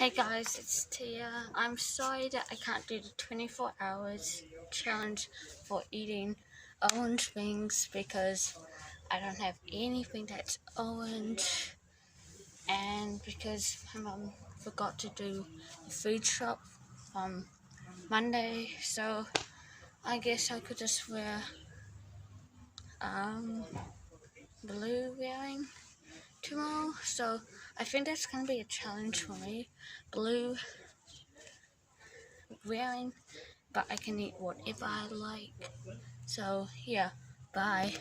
Hey guys, it's Tia. I'm sorry that I can't do the 24 hours challenge for eating orange rings because I don't have anything that's orange, and because my mom forgot to do the food shop on Monday, so I guess I could just wear blue wearing tomorrow. So I think that's gonna be a challenge for me. Blue wearing, but I can eat whatever I like. So yeah, bye.